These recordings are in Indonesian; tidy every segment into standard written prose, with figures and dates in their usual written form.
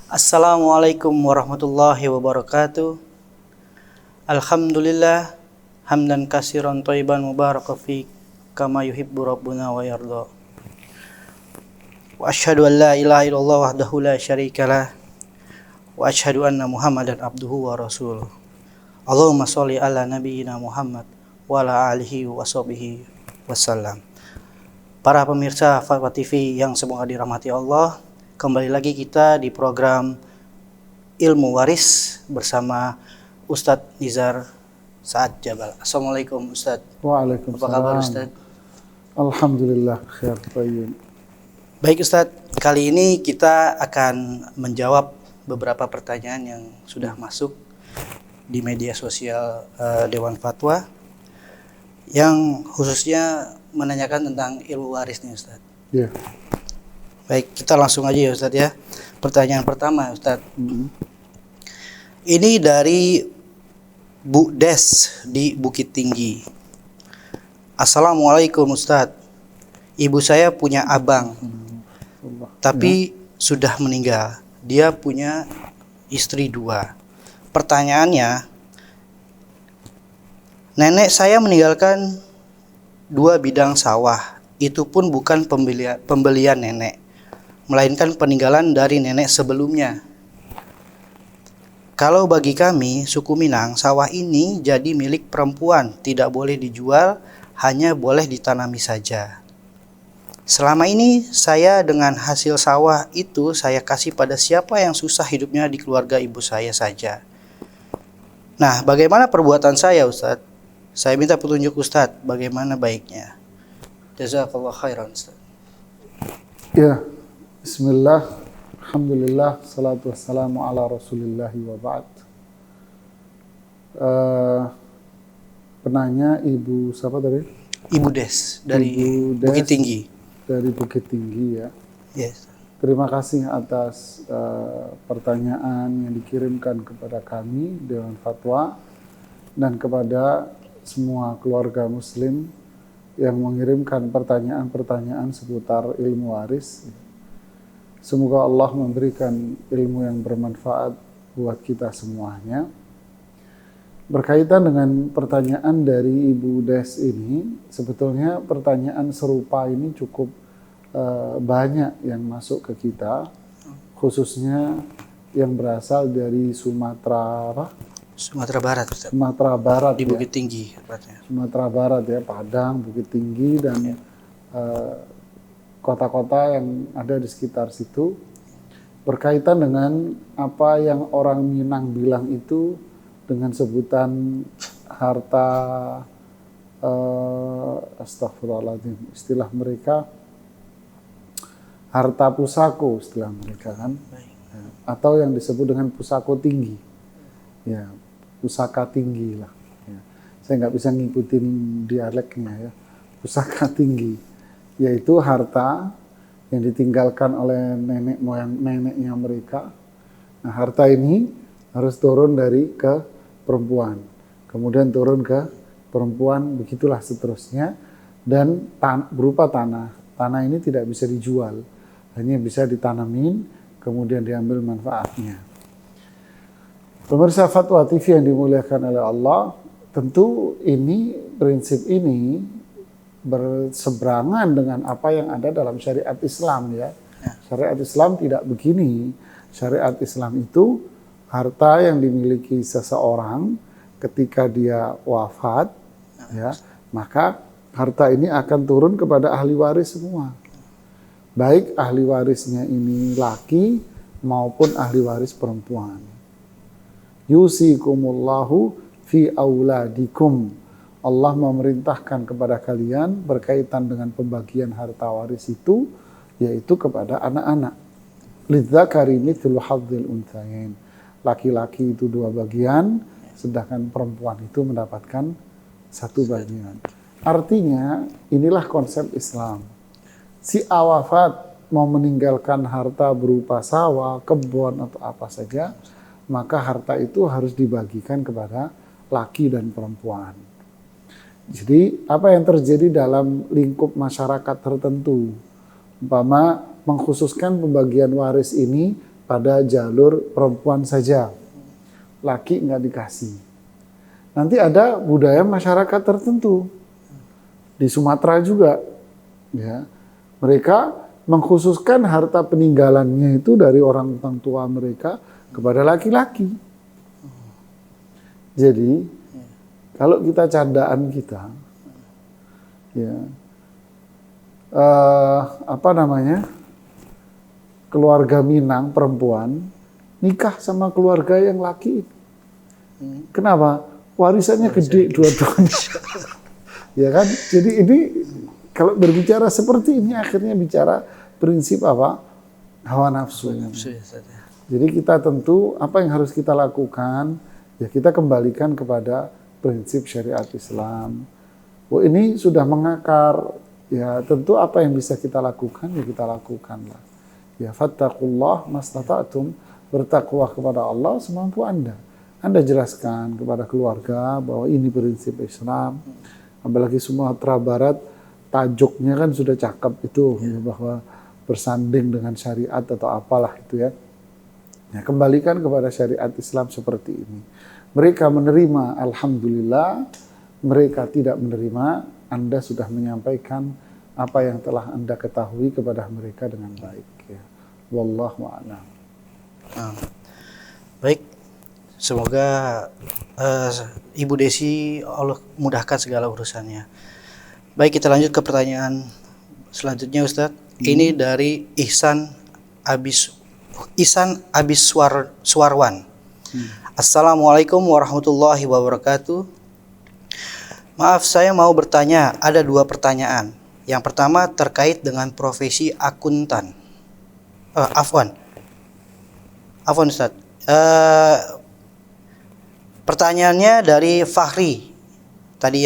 Assalamualaikum warahmatullahi wabarakatuh. Alhamdulillah hamdan katsiran thayyiban mubarakan fi kama yuhibbu rabbuna wa yarda. Wa asyhadu an la ilaha illallah wahdahu la syarikalah wa asyhadu anna Muhammadan abduhu wa rasuluh. Allahumma sholli ala nabiyyina Muhammad wa ala alihi wa sahbihi wasallam. Para pemirsa Fatwa TV yang semoga dirahmati Allah, kembali lagi kita di program Ilmu Waris bersama Ustadz Nizar Saad Jabal. Assalamualaikum Ustadz. Waalaikumsalam. Apa kabar Ustadz? Alhamdulillah khair tayyib. Baik Ustadz, kali ini kita akan menjawab beberapa pertanyaan yang sudah masuk di media sosial Dewan Fatwa yang khususnya menanyakan tentang ilmu waris nih Ustadz. Ya. Baik, kita langsung aja ya Ustadz ya. Pertanyaan pertama Ustadz. Ini dari Bu Des di Bukit Tinggi. Assalamualaikum Ustadz. Ibu saya punya abang, tapi sudah meninggal. Dia punya istri 2. Pertanyaannya, nenek saya meninggalkan 2 bidang sawah. Itu pun bukan pembelian nenek, melainkan peninggalan dari nenek sebelumnya. Kalau bagi kami, suku Minang, sawah ini jadi milik perempuan, tidak boleh dijual, hanya boleh ditanami saja. Selama ini saya dengan hasil sawah itu saya kasih pada siapa yang susah hidupnya di keluarga ibu saya saja. Nah, bagaimana perbuatan saya Ustadz? Saya minta petunjuk Ustadz, bagaimana baiknya? Jazakallah khairan Ustadz. Ya. Bismillah, alhamdulillah, salatu wassalamu ala rasulillahi wa ba'd. Penanya Ibu siapa tadi? Ibu Des dari Ibu Des Bukit Tinggi. Dari Bukit Tinggi ya. Yes. Terima kasih atas pertanyaan yang dikirimkan kepada kami Dewan Fatwa dan kepada semua keluarga muslim yang mengirimkan pertanyaan-pertanyaan seputar ilmu waris. Semoga Allah memberikan ilmu yang bermanfaat buat kita semuanya. Berkaitan dengan pertanyaan dari Ibu Des ini, sebetulnya pertanyaan serupa ini cukup banyak yang masuk ke kita, khususnya yang berasal dari Sumatera Barat Ustaz. Sumatera Barat Di ya. Bukit Tinggi tepatnya. Sumatera Barat ya, Padang, Bukit Tinggi dan kota-kota yang ada di sekitar situ, berkaitan dengan apa yang orang Minang bilang itu dengan sebutan harta astagfirullahaladzim, istilah mereka harta pusako, istilah mereka kan, atau yang disebut dengan pusako tinggi, ya, pusaka tinggi lah. Ya. Saya nggak bisa ngikutin dialeknya ya, pusaka tinggi, yaitu harta yang ditinggalkan oleh nenek moyang neneknya mereka. Nah, harta ini harus turun dari ke perempuan, kemudian turun ke perempuan, begitulah seterusnya, dan berupa tanah. Tanah ini tidak bisa dijual, hanya bisa ditanamin, kemudian diambil manfaatnya. Pemirsa Fatwa TV yang dimuliakan oleh Allah, tentu ini prinsip ini berseberangan dengan apa yang ada dalam syariat Islam ya. Syariat Islam tidak begini. Syariat Islam itu harta yang dimiliki seseorang ketika dia wafat ya, maka harta ini akan turun kepada ahli waris semua. Baik ahli warisnya ini laki maupun ahli waris perempuan. Yusikumullahu fi auladikum. Allah memerintahkan kepada kalian berkaitan dengan pembagian harta waris itu, yaitu kepada anak-anak. Lidzakari mithlu hadzil unthayain. Laki-laki itu 2 bagian, sedangkan perempuan itu mendapatkan 1 bagian. Artinya inilah konsep Islam. Si wafat mau meninggalkan harta berupa sawah, kebun atau apa saja, maka harta itu harus dibagikan kepada laki dan perempuan. Jadi apa yang terjadi dalam lingkup masyarakat tertentu, umpama mengkhususkan pembagian waris ini pada jalur perempuan saja, laki nggak dikasih. Nanti ada budaya masyarakat tertentu di Sumatera juga, ya, mereka mengkhususkan harta peninggalannya itu dari orang tua mereka kepada laki-laki. Jadi kalau kita candaan kita, ya, keluarga Minang perempuan nikah sama keluarga yang laki. Kenapa? Warisannya gede dua-duanya. Ya kan? Jadi ini kalau berbicara seperti ini akhirnya bicara prinsip apa? Hawa nafsu. Jadi kita tentu apa yang harus kita lakukan? Ya kita kembalikan kepada prinsip syariat Islam. Oh ini sudah mengakar, ya tentu apa yang bisa kita lakukan ya kita lakukanlah. Ya fattaqullah mastata'tum, bertakwa kepada Allah semampu Anda. Anda jelaskan kepada keluarga bahwa ini prinsip Islam. Apalagi Sumatera Barat tajuknya kan sudah cakep itu, ya, bahwa bersanding dengan syariat atau apalah itu ya. Ya kembalikan kepada syariat Islam seperti ini. Mereka menerima, alhamdulillah. Mereka tidak menerima, Anda sudah menyampaikan apa yang telah Anda ketahui kepada mereka dengan baik. Ya. Wallahu a'lam. Baik, semoga Ibu Desi Allah mudahkan segala urusannya. Baik, kita lanjut ke pertanyaan selanjutnya, Ustadz. Ini dari Ihsan Abis Suarwan. Assalamualaikum warahmatullahi wabarakatuh. Maaf, saya mau bertanya, ada 2 pertanyaan. Yang pertama terkait dengan profesi akuntan. Afwan Ustaz. Pertanyaannya dari Fahri. Tadi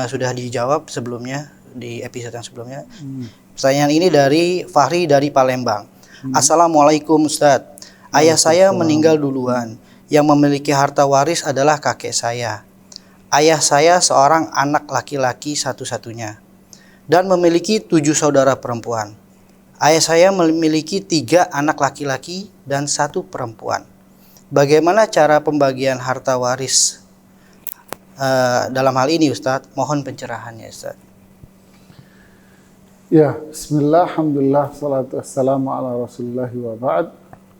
sudah dijawab sebelumnya di episode yang sebelumnya. Pertanyaan ini dari Fahri dari Palembang. Assalamualaikum Ustaz. Ayah saya meninggal duluan. Yang memiliki harta waris adalah kakek saya. Ayah saya seorang anak laki-laki satu-satunya dan memiliki 7 saudara perempuan. Ayah saya memiliki 3 anak laki-laki dan 1 perempuan. Bagaimana cara pembagian harta waris dalam hal ini, Ustadz? Mohon pencerahannya, Ustadz. Ya, bismillah, alhamdulillah, salatu wassalamu ala rasulillahi wa ba'd.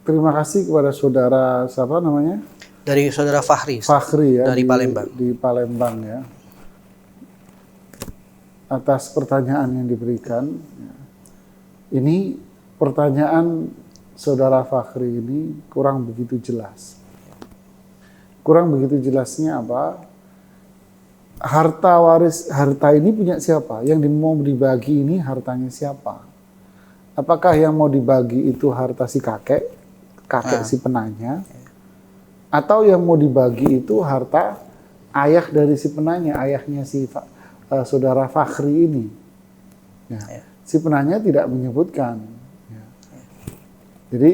Terima kasih kepada saudara, siapa namanya? Dari saudara Fahri. Fahri ya, dari Palembang. Di Palembang ya. Atas pertanyaan yang diberikan. Ini pertanyaan saudara Fahri ini kurang begitu jelas. Kurang begitu jelasnya apa? Harta ini punya siapa? Yang mau dibagi ini hartanya siapa? Apakah yang mau dibagi itu harta si kakek si penanya? Atau yang mau dibagi itu harta ayah dari si penanya, ayahnya si saudara Fahri ini. Ya. Si penanya tidak menyebutkan. Ya. Jadi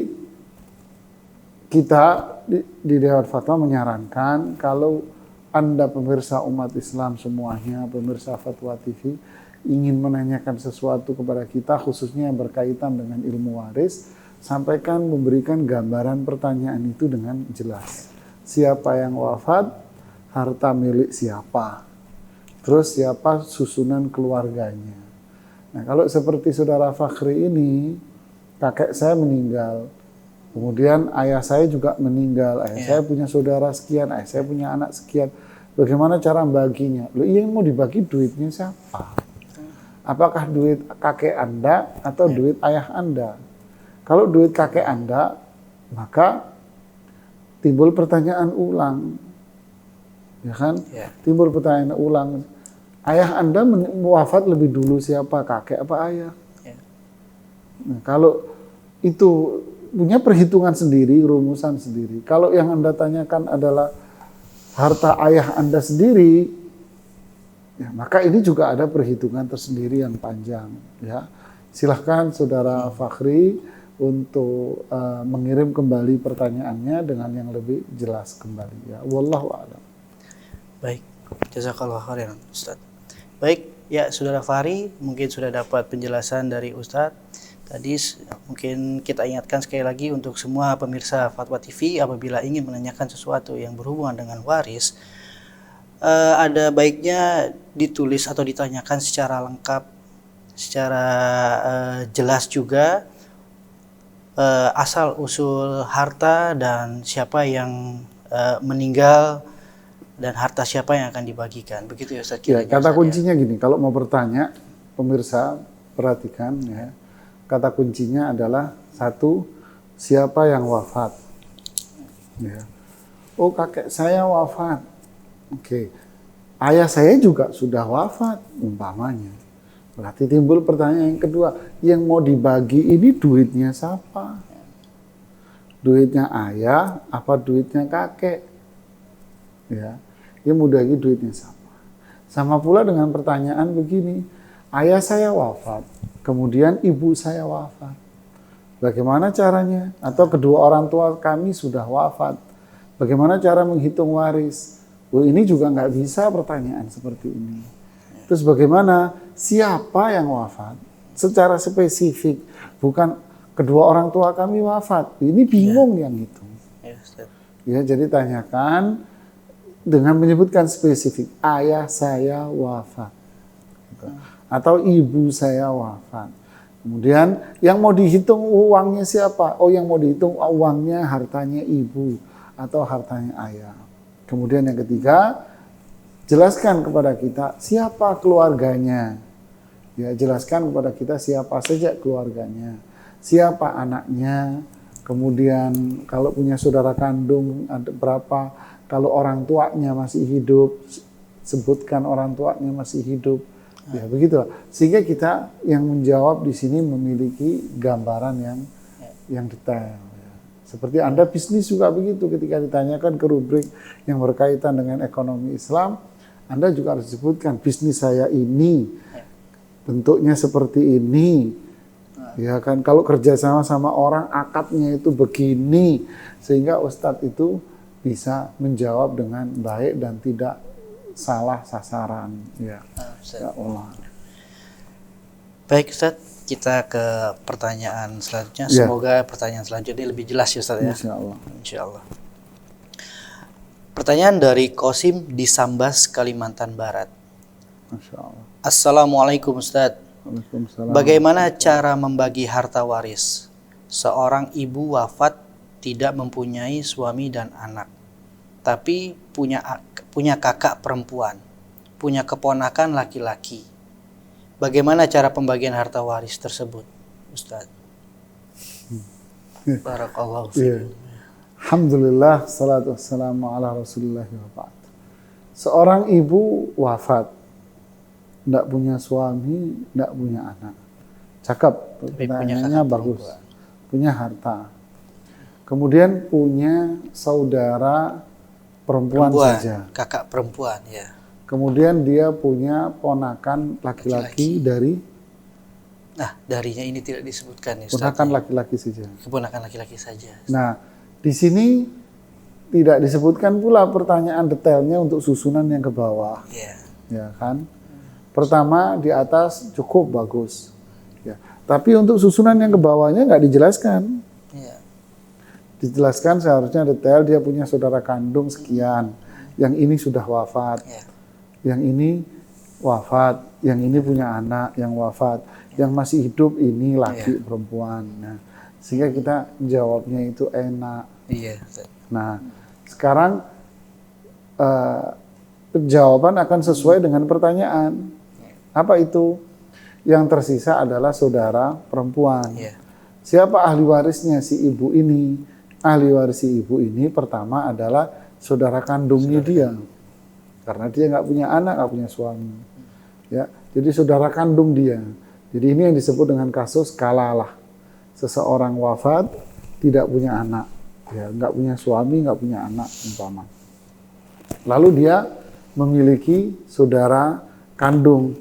kita di Dewan Fatwa menyarankan kalau Anda pemirsa umat Islam semuanya, pemirsa Fatwa TV, ingin menanyakan sesuatu kepada kita khususnya yang berkaitan dengan ilmu waris, sampaikan, memberikan gambaran pertanyaan itu dengan jelas. Siapa yang wafat, harta milik siapa, terus siapa susunan keluarganya. Nah kalau seperti saudara Fahri ini, kakek saya meninggal, kemudian ayah saya juga meninggal, saya punya saudara sekian, saya punya anak sekian, bagaimana cara baginya? Yang mau dibagi duitnya siapa? Apakah duit kakek Anda atau duit ayah Anda? Kalau duit kakek Anda, maka timbul pertanyaan ulang, ya kan? Timbul pertanyaan ulang. Ayah Anda wafat lebih dulu siapa, kakek apa ayah? Nah, kalau itu punya perhitungan sendiri, rumusan sendiri. Kalau yang Anda tanyakan adalah harta ayah Anda sendiri, ya, maka ini juga ada perhitungan tersendiri yang panjang. Ya, silahkan saudara Fahri untuk mengirim kembali pertanyaannya dengan yang lebih jelas kembali. Ya, wallahu a'lam. Baik, jazakallahu khairan, Ustaz. Baik, ya saudara Fahri, mungkin sudah dapat penjelasan dari Ustaz Tadi mungkin kita ingatkan sekali lagi untuk semua pemirsa Fatwa TV, apabila ingin menanyakan sesuatu yang berhubungan dengan waris, ada baiknya ditulis atau ditanyakan secara lengkap, secara jelas juga, asal usul harta dan siapa yang meninggal dan harta siapa yang akan dibagikan. Begitu ya Ustaz? Ya, kata kuncinya gini, kalau mau bertanya, pemirsa perhatikan ya. Kata kuncinya adalah satu, siapa yang wafat. Ya. Oh, kakek saya wafat. Oke. Ayah saya juga sudah wafat umpamanya. Berarti timbul pertanyaan yang kedua, yang mau dibagi ini duitnya siapa? Duitnya ayah apa duitnya kakek? Ya. Yang mau dibagi duitnya siapa? Sama pula dengan pertanyaan begini, ayah saya wafat, kemudian ibu saya wafat. Bagaimana caranya? Atau kedua orang tua kami sudah wafat. Bagaimana cara menghitung waris? Oh, ini juga nggak bisa pertanyaan seperti ini. Terus bagaimana? Siapa yang wafat? Secara spesifik. Bukan kedua orang tua kami wafat. Ini bingung yang itu. Ya, jadi tanyakan dengan menyebutkan spesifik, ayah saya wafat atau ibu saya wafat. Kemudian yang mau dihitung uangnya siapa? Oh, yang mau dihitung uangnya hartanya ibu atau hartanya ayah. Kemudian yang ketiga, jelaskan kepada kita siapa keluarganya. Ya, jelaskan kepada kita siapa saja keluarganya, siapa anaknya. Kemudian kalau punya saudara kandung ada berapa, kalau orang tuanya masih hidup, sebutkan orang tuanya masih hidup. Ya, begitulah. Sehingga kita yang menjawab di sini memiliki gambaran yang detail. Ya. Seperti Anda bisnis juga begitu, ketika ditanyakan ke rubrik yang berkaitan dengan ekonomi Islam, Anda juga harus disebutkan bisnis saya ini bentuknya seperti ini. Ya kan, kalau kerjasama sama orang akadnya itu begini, sehingga Ustadz itu bisa menjawab dengan baik dan tidak salah sasaran. Ya, ya Allah. Baik Ustadz, kita ke pertanyaan selanjutnya. Ya. Semoga pertanyaan selanjutnya lebih jelas ya Ustadz ya. Insya Allah. Insya Allah. Pertanyaan dari Kosim di Sambas, Kalimantan Barat. Masya Allah. Assalamualaikum Ustadz. Waalaikumsalam. Bagaimana cara membagi harta waris? Seorang ibu wafat tidak mempunyai suami dan anak, tapi punya kakak perempuan, punya keponakan laki-laki. Bagaimana cara pembagian harta waris tersebut, Ustadz? Barakallahu fiikum. Alhamdulillah, salatu wassalamu ala Rasulillah wa ba'd. Seorang ibu wafat, tidak punya suami, tidak punya anak. Cakep, pertanyaannya bagus. Punya harta. Kemudian punya saudara perempuan saja. Kakak perempuan, ya. Kemudian dia punya ponakan laki-laki dari... Nah, darinya ini tidak disebutkan. Ya, ponakan laki-laki saja. Keponakan laki-laki saja. Nah, di sini tidak disebutkan pula pertanyaan detailnya untuk susunan yang ke bawah. Ya. Ya kan? Pertama di atas cukup bagus. Ya. Tapi untuk susunan yang ke bawahnya nggak dijelaskan. Ya. Dijelaskan seharusnya detail, dia punya saudara kandung sekian. Yang ini sudah wafat. Ya. Yang ini wafat. Yang ini punya anak yang wafat. Yang masih hidup ini laki perempuan. Nah, sehingga kita jawabnya itu enak. Iya. Nah, sekarang jawaban akan sesuai dengan pertanyaan. Apa itu? Yang tersisa adalah saudara perempuan. Yeah. Siapa ahli warisnya si ibu ini? Ahli waris si ibu ini pertama adalah saudara kandungnya dia. Karena dia nggak punya anak, nggak punya suami. Ya, jadi saudara kandung dia. Jadi ini yang disebut dengan kasus kalalah. Seseorang wafat tidak punya anak, ya, nggak punya suami, nggak punya anak umpama. Lalu dia memiliki saudara kandung,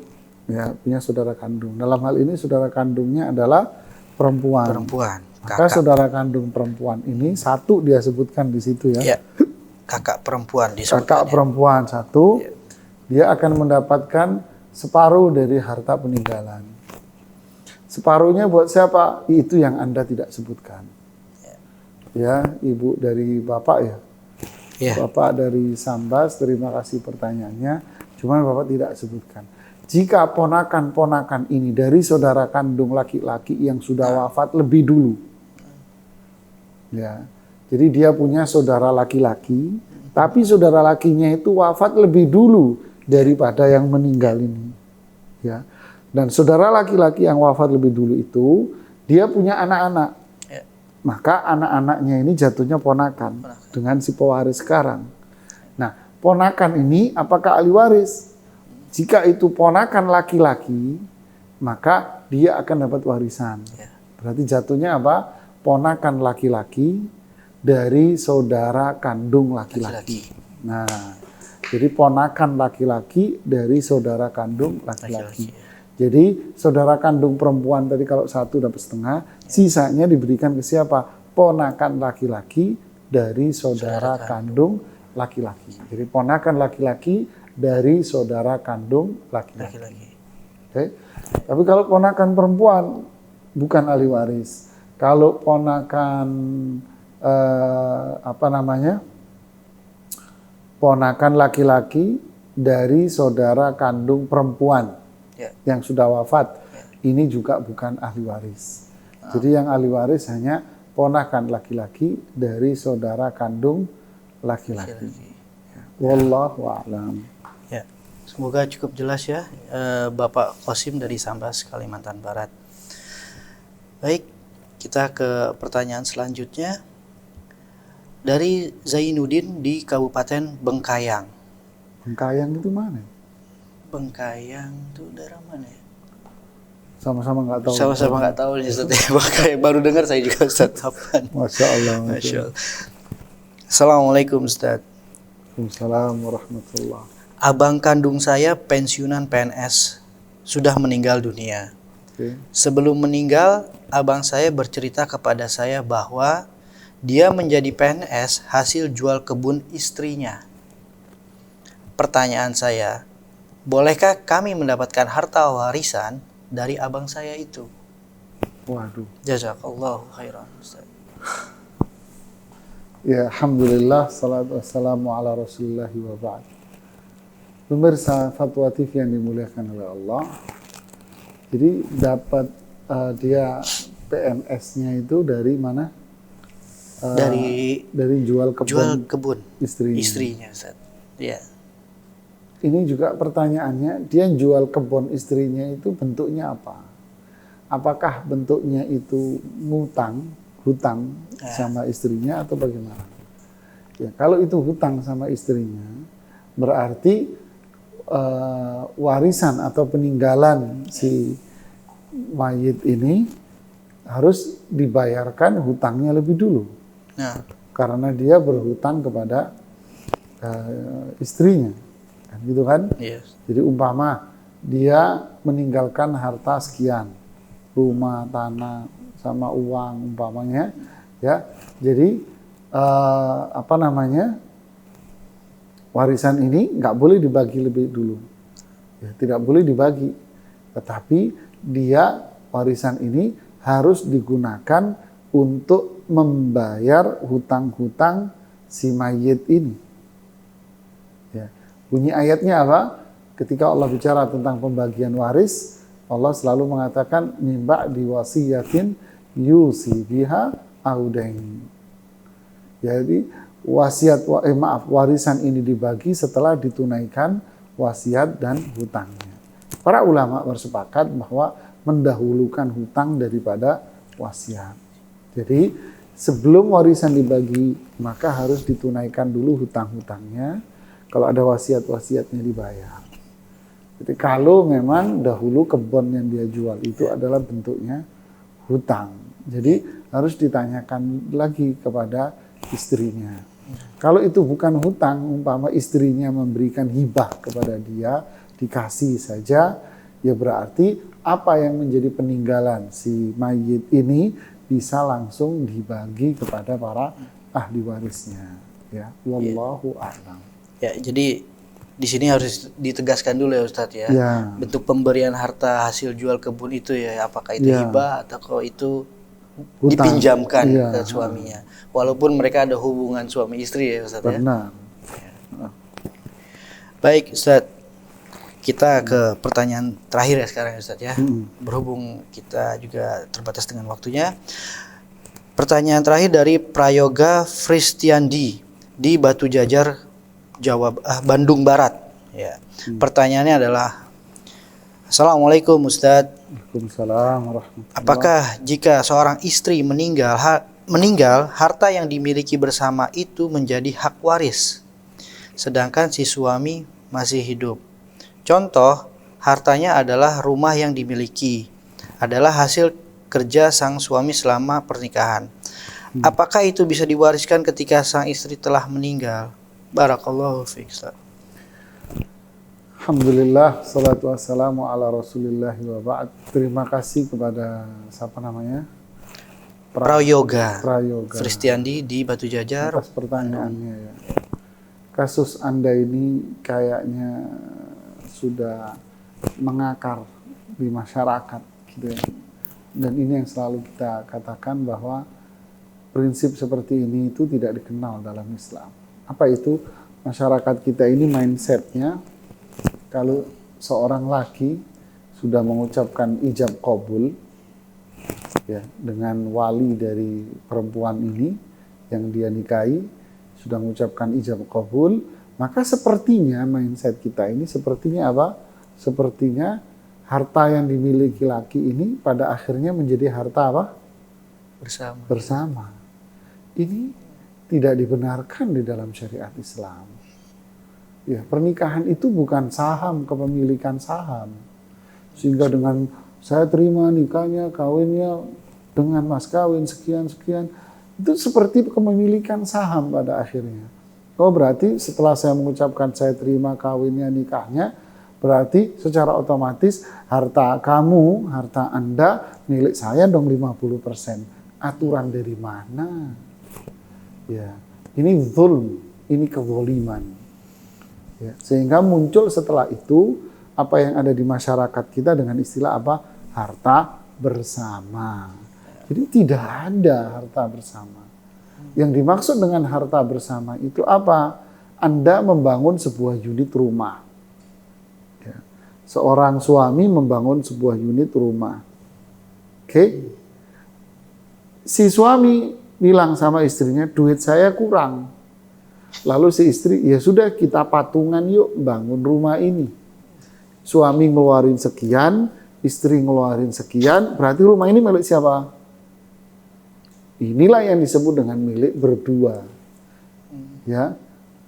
ya, punya saudara kandung. Dalam hal ini saudara kandungnya adalah perempuan. Perempuan. Maka saudara kandung perempuan ini satu dia sebutkan di situ ya. Ya. Kakak perempuan disebutkan. Kakak perempuan satu, dia akan mendapatkan separuh dari harta peninggalan. Separuhnya buat siapa? Itu yang Anda tidak sebutkan. Ya, Ibu dari Bapak ya. Ya. Bapak dari Sambas, terima kasih pertanyaannya. Cuman Bapak tidak sebutkan. Jika ponakan-ponakan ini dari saudara kandung laki-laki yang sudah wafat lebih dulu. Ya. Jadi dia punya saudara laki-laki, tapi saudara lakinya itu wafat lebih dulu daripada yang meninggal ini. Ya. Dan saudara laki-laki yang wafat lebih dulu itu, dia punya anak-anak. Ya. Maka anak-anaknya ini jatuhnya ponakan dengan si pewaris sekarang. Nah, ponakan ini apakah ahli waris? Jika itu ponakan laki-laki, maka dia akan dapat warisan. Ya. Berarti jatuhnya apa? Ponakan laki-laki dari saudara kandung laki-laki. Nah, jadi ponakan laki-laki dari saudara kandung laki-laki. Jadi saudara kandung perempuan tadi kalau 1 dapat setengah, sisanya diberikan ke siapa? Ponakan laki-laki dari saudara kandung laki-laki. Jadi ponakan laki-laki dari saudara kandung laki-laki. Oke. Tapi kalau ponakan perempuan bukan ahli waris. Kalau ponakan ponakan laki-laki dari saudara kandung perempuan yang sudah wafat, ini juga bukan ahli waris. Jadi yang ahli waris hanya ponakan laki-laki dari saudara kandung laki-laki. Wallahu a'lam. Ya, semoga cukup jelas ya, Bapak Qasim dari Sambas, Kalimantan Barat. Baik, kita ke pertanyaan selanjutnya. Dari Zainuddin di Kabupaten Bengkayang. Bengkayang itu mana? Bengkayang itu daerah mana ya? Sama-sama nggak tahu. Sama-sama nggak tahu nih Ustaz. Bengkayang baru dengar saya juga Ustaz. Masya Allah. Masya Allah. Assalamualaikum Ustaz. Waalaikumsalam warahmatullah. Abang kandung saya pensiunan PNS, sudah meninggal dunia. Sebelum meninggal, abang saya bercerita kepada saya bahwa dia menjadi PNS hasil jual kebun istrinya. Pertanyaan saya, bolehkah kami mendapatkan harta warisan dari abang saya itu? Waduh. Jazakallahu khairan Ustaz. Ya, alhamdulillah, salatu wassalamu ala Rasulillah wa ba'd. Pemirsa Fatwa TV yang dimuliakan oleh Allah. Jadi dapat dia PNS-nya itu dari mana? Dari jual kebun istrinya. Ustaz. Ya. Ini juga pertanyaannya, dia jual kebun istrinya itu bentuknya apa? Apakah bentuknya itu hutang sama istrinya atau bagaimana? Ya, kalau itu hutang sama istrinya, berarti warisan atau peninggalan si mayit ini harus dibayarkan hutangnya lebih dulu. Nah, karena dia berhutang kepada istrinya, kan gitu kan? yes. Jadi umpama dia meninggalkan harta sekian, rumah, tanah, sama uang umpamanya, ya. Jadi warisan ini nggak boleh dibagi lebih dulu, ya, tidak boleh dibagi. Tetapi dia warisan ini harus digunakan untuk membayar hutang-hutang si mayit ini. Ya. Bunyi ayatnya apa? Ketika Allah bicara tentang pembagian waris, Allah selalu mengatakan mimba diwasiyatin yusi biha audain. Jadi warisan ini dibagi setelah ditunaikan wasiat dan hutangnya. Para ulama bersepakat bahwa mendahulukan hutang daripada wasiat. Jadi sebelum warisan dibagi, maka harus ditunaikan dulu hutang-hutangnya. Kalau ada wasiat-wasiatnya dibayar. Jadi kalau memang dahulu kebun yang dia jual itu adalah bentuknya hutang. Jadi harus ditanyakan lagi kepada istrinya. Kalau itu bukan hutang, umpama istrinya memberikan hibah kepada dia, dikasih saja, ya berarti apa yang menjadi peninggalan si mayit ini bisa langsung dibagi kepada para ahli warisnya. Ya, wallahu a'lam. Ya, jadi di sini harus ditegaskan dulu ya Ustadz ya. Ya. Bentuk pemberian harta hasil jual kebun itu ya, apakah itu Ya. hibah atau kalau itu Hutang. dipinjamkan Iya. ke suaminya. Walaupun mereka ada hubungan suami istri ya Ustadz ya. Benar. Baik Ustadz, kita ke pertanyaan terakhir ya sekarang ya Ustadz ya. Berhubung kita juga terbatas dengan waktunya. Pertanyaan terakhir dari Prayoga Fristiandi di Batu Jajar, Bandung Barat. Ya. Pertanyaannya adalah, Assalamualaikum Ustadz. Waalaikumsalam warahmatullahi. Apakah jika seorang istri meninggal, harta yang dimiliki bersama itu menjadi hak waris, sedangkan si suami masih hidup? Contoh, hartanya adalah rumah yang dimiliki, adalah hasil kerja sang suami selama pernikahan. Apakah itu bisa diwariskan ketika sang istri telah meninggal? Barakallahu fiik. Alhamdulillah, salatu wassalamu ala rasulillah wa ba'd. Terima kasih kepada siapa namanya? Prayoga Prayoga Fristiandi di Batu Jajar. atas pertanyaannya ya. Kasus Anda ini kayaknya sudah mengakar di masyarakat gitu ya. Dan ini yang selalu kita katakan bahwa prinsip seperti ini itu tidak dikenal dalam Islam. Apa itu? Masyarakat kita ini mindsetnya kalau seorang laki sudah mengucapkan ijab qabul ya, dengan wali dari perempuan ini yang dia nikahi, sudah mengucapkan ijab qabul, maka sepertinya mindset kita ini sepertinya apa? Sepertinya harta yang dimiliki laki ini pada akhirnya menjadi harta apa? Bersama. Ini tidak dibenarkan di dalam syariat Islam. Ya, pernikahan itu bukan saham, kepemilikan saham. Sehingga dengan saya terima nikahnya, kawinnya dengan mas kawin sekian-sekian, itu seperti kepemilikan saham pada akhirnya. Oh, berarti setelah saya mengucapkan saya terima kawinnya, nikahnya, berarti secara otomatis harta kamu, harta Anda milik saya dong 50%. Aturan dari mana? Ya, ini zulm, ini kezoliman. Ya, sehingga muncul setelah itu apa yang ada di masyarakat kita dengan istilah apa? Harta bersama. Jadi tidak ada harta bersama. Yang dimaksud dengan harta bersama itu apa? Anda membangun sebuah unit rumah. Ya. Seorang suami membangun sebuah unit rumah. Oke? Si suami bilang sama istrinya, duit saya kurang. Lalu si istri, ya sudah kita patungan yuk bangun rumah ini. Suami ngeluarin sekian, istri ngeluarin sekian, berarti rumah ini milik siapa? Inilah yang disebut dengan milik berdua. Ya,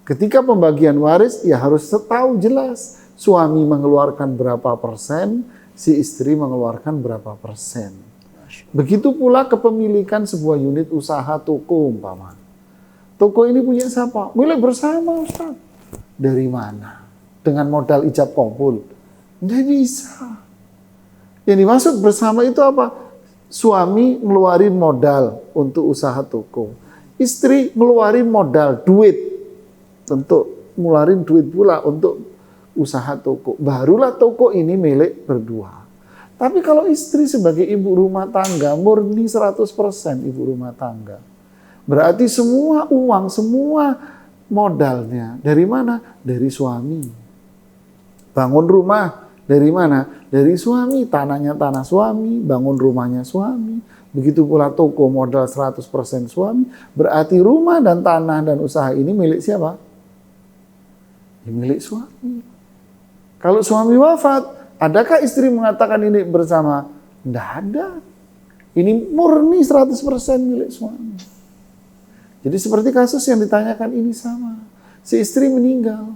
ketika pembagian waris, ya harus tahu jelas. Suami mengeluarkan berapa persen, si istri mengeluarkan berapa persen. Begitu pula kepemilikan sebuah unit usaha toko umpama. Toko ini punya siapa? Milik bersama, Ustaz. Dari mana? Dengan modal ijab qabul? Nggak bisa. Yang dimaksud bersama itu apa? Suami ngeluarin modal untuk usaha toko. Istri ngeluarin modal, duit. Tentu ngeluarin duit pula untuk usaha toko. Barulah toko ini milik berdua. Tapi kalau istri sebagai ibu rumah tangga, murni 100% ibu rumah tangga. Berarti semua uang, semua modalnya dari mana? Dari suami. Bangun rumah dari mana? Dari suami. Tanahnya tanah suami, bangun rumahnya suami. Begitu pula toko modal 100% suami. Berarti rumah dan tanah dan usaha ini milik siapa? Ya, milik suami. Kalau suami wafat, adakah istri mengatakan ini bersama? Tidak ada. Ini murni 100% milik suami. Jadi seperti kasus yang ditanyakan ini sama. Si istri meninggal.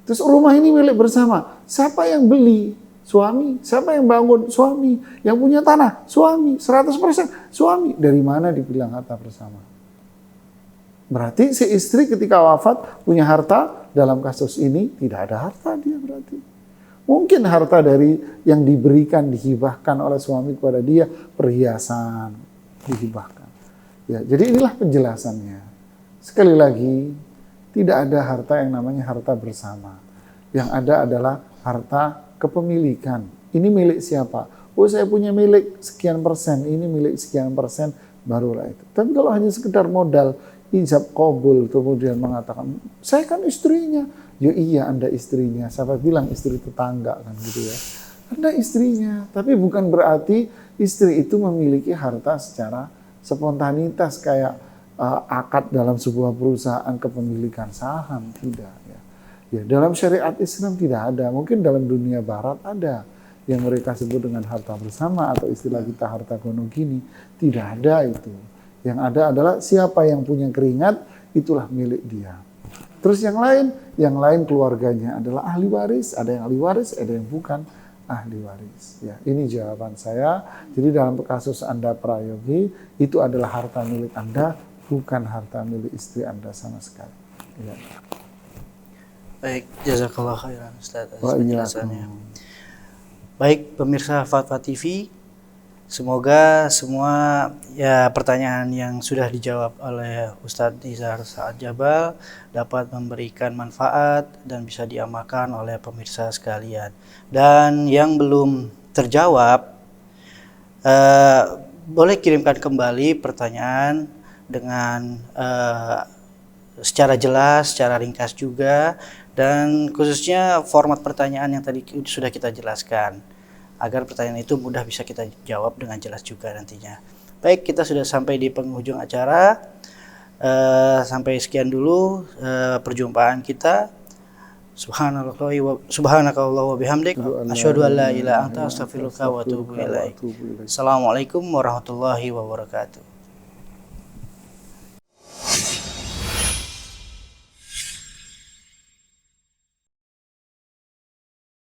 Terus rumah ini milik bersama. Siapa yang beli? Suami. Siapa yang bangun? Suami. Yang punya tanah? Suami. 100% suami. Dari mana dibilang harta bersama? Berarti si istri ketika wafat punya harta. Dalam kasus ini tidak ada harta dia berarti. Mungkin harta dari yang diberikan, dihibahkan oleh suami kepada dia, perhiasan, dihibahkan. Ya, jadi inilah penjelasannya. Sekali lagi, tidak ada harta yang namanya harta bersama. Yang ada adalah harta kepemilikan. Ini milik siapa? Oh, saya punya milik sekian persen, ini milik sekian persen, barulah itu. Tapi kalau hanya sekedar modal, ijab qabul, kemudian mengatakan, saya kan istrinya. Ya iya, Anda istrinya. Siapa bilang istri tetangga kan gitu ya. Anda istrinya. Tapi bukan berarti istri itu memiliki harta secara spontanitas kayak akad dalam sebuah perusahaan kepemilikan saham. Tidak ya. Ya, dalam syariat Islam tidak ada. Mungkin dalam dunia barat ada yang mereka sebut dengan harta bersama atau istilah kita harta gono gini. Tidak ada itu. Yang ada adalah siapa yang punya keringat, itulah milik dia. Terus yang lain keluarganya adalah ahli waris. Ada yang ahli waris, ada yang bukan ahli waris. Ya, ini jawaban saya. Jadi dalam kasus Anda prayogi, itu adalah harta milik Anda, bukan harta milik istri Anda sama sekali. Ya. Baik, jazakallah khairan Ustaz atas penjelasannya. Baik, pemirsa Fatwa TV, semoga semua ya pertanyaan yang sudah dijawab oleh Ustadz Nizar Sa'ad Jabal dapat memberikan manfaat dan bisa diamalkan oleh pemirsa sekalian. Dan yang belum terjawab, boleh kirimkan kembali pertanyaan dengan secara jelas, secara ringkas juga, dan khususnya format pertanyaan yang tadi sudah kita jelaskan, agar pertanyaan itu mudah bisa kita jawab dengan jelas juga nantinya. Baik, kita sudah sampai di penghujung acara. Sampai sekian dulu perjumpaan kita. Subhanakallah wa bihamdik, asyhadu an la ilaha illa anta, astaghfiruka wa atubu ilaik. Assalamualaikum warahmatullahi wabarakatuh.